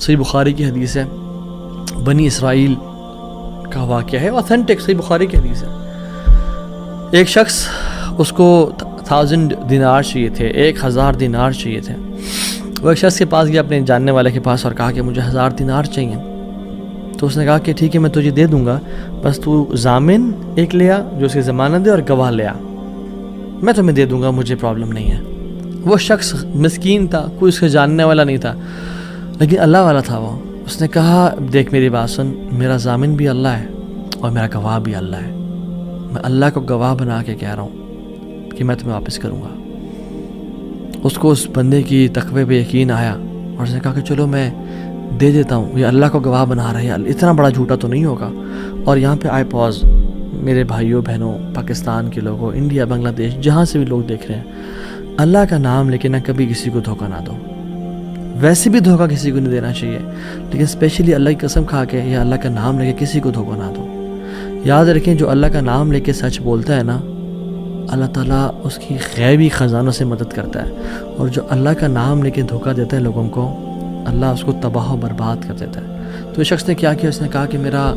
صحیح بخاری کی حدیث ہے، بنی اسرائیل کا واقعہ ہے، اوتھینٹک صحیح بخاری کی حدیث ہے۔ ایک شخص، اس کو 1000 دینار چاہیے تھے، 1000 دینار چاہیے تھے۔ وہ ایک شخص کے پاس گیا، اپنے جاننے والے کے پاس، اور کہا کہ مجھے 1000 دینار چاہیے۔ تو اس نے کہا کہ ٹھیک ہے میں تجھے دے دوں گا، بس تو ضامن ایک لے آ جو اس کی ضمانت دے، اور گواہ لے آ، میں تمہیں دے دوں گا، مجھے پرابلم نہیں ہے۔ وہ شخص مسکین تھا، کوئی اس کے جاننے والا نہیں تھا، لیکن اللہ والا تھا وہ۔ اس نے کہا دیکھ میری بات سن، میرا ضامن بھی اللہ ہے اور میرا گواہ بھی اللہ ہے، میں اللہ کو گواہ بنا کے کہہ رہا ہوں کہ میں تمہیں واپس کروں گا۔ اس کو اس بندے کی تقوی پہ یقین آیا، اور اس نے کہا کہ چلو میں دے دیتا ہوں، یہ اللہ کو گواہ بنا رہا ہے، اتنا بڑا جھوٹا تو نہیں ہوگا۔ اور یہاں پہ آئی پاز، میرے بھائیوں بہنوں، پاکستان کے لوگوں، انڈیا، بنگلہ دیش، جہاں سے بھی لوگ دیکھ رہے ہیں، اللہ کا نام لے کے نہ کبھی کسی کو دھوکہ نہ دو۔ ویسے بھی دھوکہ کسی کو نہیں دینا چاہیے، لیکن اسپیشلی اللہ کی قسم کھا کے یا اللہ کا نام لے کے کسی کو دھوکہ نہ دو۔ یاد رکھیں جو اللہ کا نام لے کے سچ بولتا ہے نا، اللہ تعالیٰ اس کی غیبی خزانوں سے مدد کرتا ہے، اور جو اللہ کا نام لے کے دھوکہ دیتا ہے لوگوں کو، اللہ اس کو تباہ و برباد کر دیتا ہے۔ تو اس شخص نے کیا کیا، اس نے کہا کہ میرا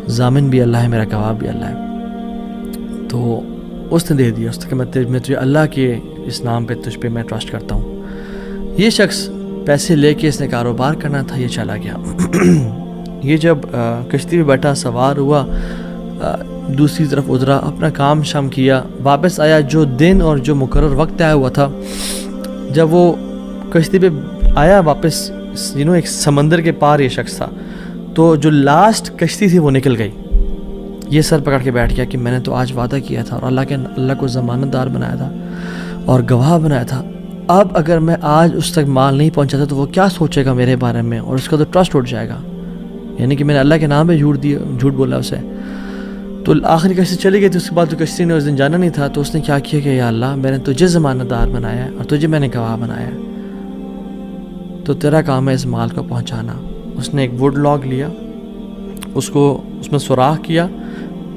ضامن بھی اللہ ہے، میرا گواہ بھی اللہ ہے۔ تو اس نے دے دیا، اس نے کہا میں تجھے اللہ کے اس نام پہ تجھ پہ میں ٹرسٹ کرتا ہوں۔ یہ شخص پیسے لے کے اس نے کاروبار کرنا تھا، یہ چلا گیا۔ یہ جب کشتی پہ بیٹھا، سوار ہوا، دوسری طرف اترا، اپنا کام شام کیا، واپس آیا، جو دن اور جو مقرر وقت طے ہوا تھا، جب وہ کشتی پہ آیا واپس، ایک سمندر کے پار یہ شخص تھا، تو جو لاسٹ کشتی تھی وہ نکل گئی۔ یہ سر پکڑ کے بیٹھ گیا کہ میں نے تو آج وعدہ کیا تھا، اور اللہ کو ضمانت دار بنایا تھا اور گواہ بنایا تھا، اب اگر میں آج اس تک مال نہیں پہنچاتا تو وہ کیا سوچے گا میرے بارے میں، اور اس کا تو ٹرسٹ اٹھ جائے گا، یعنی کہ میں نے اللہ کے نام پہ جھوٹ بولا اسے۔ تو آخری کشتی چلی گئی تھی، اس کے بعد تو کشتی نے اس دن جانا نہیں تھا، تو اس نے کیا کیا کہ یا اللہ میں نے تجھے ضمانت دار بنایا ہے اور تجھے میں نے گواہ بنایا ہے، تو تیرا کام ہے اس مال کو پہنچانا۔ اس نے ایک ووڈ لاگ لیا، اس میں سوراخ کیا،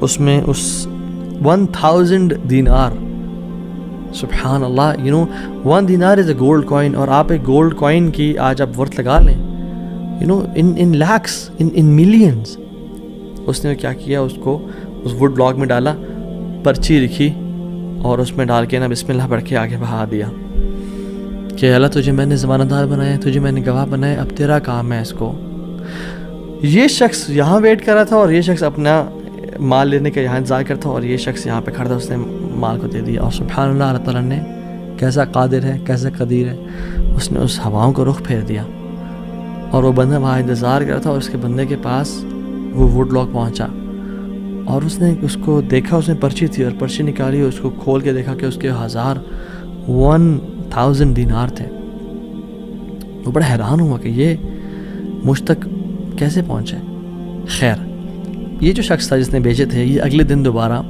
اس میں 1000 دینار، سبحان اللہ، 1 دینار از اے گولڈ کوائن، اور آپ ایک گولڈ کوائن کی آج آپ ورتھ لگا لیں، ان لیکس، ان ملینز۔ اس نے کیا کیا، اس کو اس ووڈ لاگ میں ڈالا، پرچی لکھی، اور اس میں ڈال کے نا بسم اللہ پڑھ کے آگے بہا دیا کہ اللہ تجھے میں نے ضمانت دار بنایا، تجھے میں نے گواہ بنایا، اب تیرا کام ہے اس کو۔ یہ شخص یہاں ویٹ کر رہا تھا، اور یہ شخص اپنا مال لینے کا یہاں انتظار کرتا، اور یہ شخص یہاں پہ کھڑا تھا، اس نے مال کو دے دیا۔ اور سبحان اللہ، اللہ تعالیٰ نے کیسا قادر ہے، کیسا قدیر ہے، اس نے اس ہواؤں کو رخ پھیر دیا، اور وہ بندہ وہاں انتظار کر رہا تھا، اور اس کے بندے کے پاس وہ ووڈ لاگ پہنچا، اور اس نے اس کو دیکھا، اس میں پرچی تھی، اور پرچی نکالی، اور اس کو کھول کے دیکھا کہ اس کے 1000 دینار تھے۔ وہ بڑا حیران ہوا کہ یہ مجھ تک کیسے پہنچے۔ خیر، یہ جو شخص تھا جس نے بھیجے تھے، یہ اگلے دن دوبارہ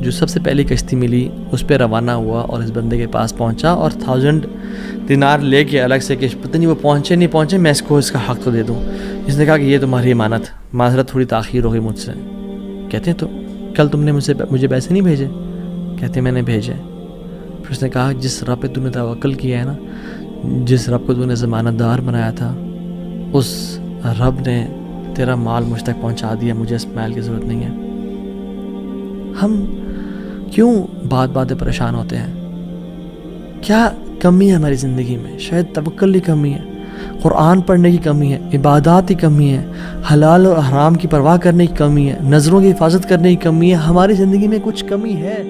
جو سب سے پہلی کشتی ملی اس پہ روانہ ہوا، اور اس بندے کے پاس پہنچا، اور 1000 دینار لے کے الگ سے کہ پتہ نہیں وہ پہنچے نہیں پہنچے، میں اس کو اس کا حق تو دے دوں۔ اس نے کہا کہ یہ تمہاری امانت، معذرت تھوڑی تاخیر ہو گئی مجھ سے۔ کہتے ہیں تو کل تم نے مجھے پیسے نہیں بھیجے؟ کہتے میں نے بھیجے۔ پھر اس نے کہا جس رب پہ تم نے توکل کیا ہے نا، جس رب کو تم نے ضمانت دار بنایا تھا، اس رب نے تیرا مال مجھ تک پہنچا دیا، مجھے اس مال کی ضرورت نہیں ہے۔ ہم کیوں بات پریشان ہوتے ہیں؟ کیا کمی ہے ہماری زندگی میں؟ شاید توکل کی کمی ہے، قرآن پڑھنے کی کمی ہے، عبادات کی کمی ہے، حلال اور حرام کی پرواہ کرنے کی کمی ہے، نظروں کی حفاظت کرنے کی کمی ہے، ہماری زندگی میں کچھ کمی ہے۔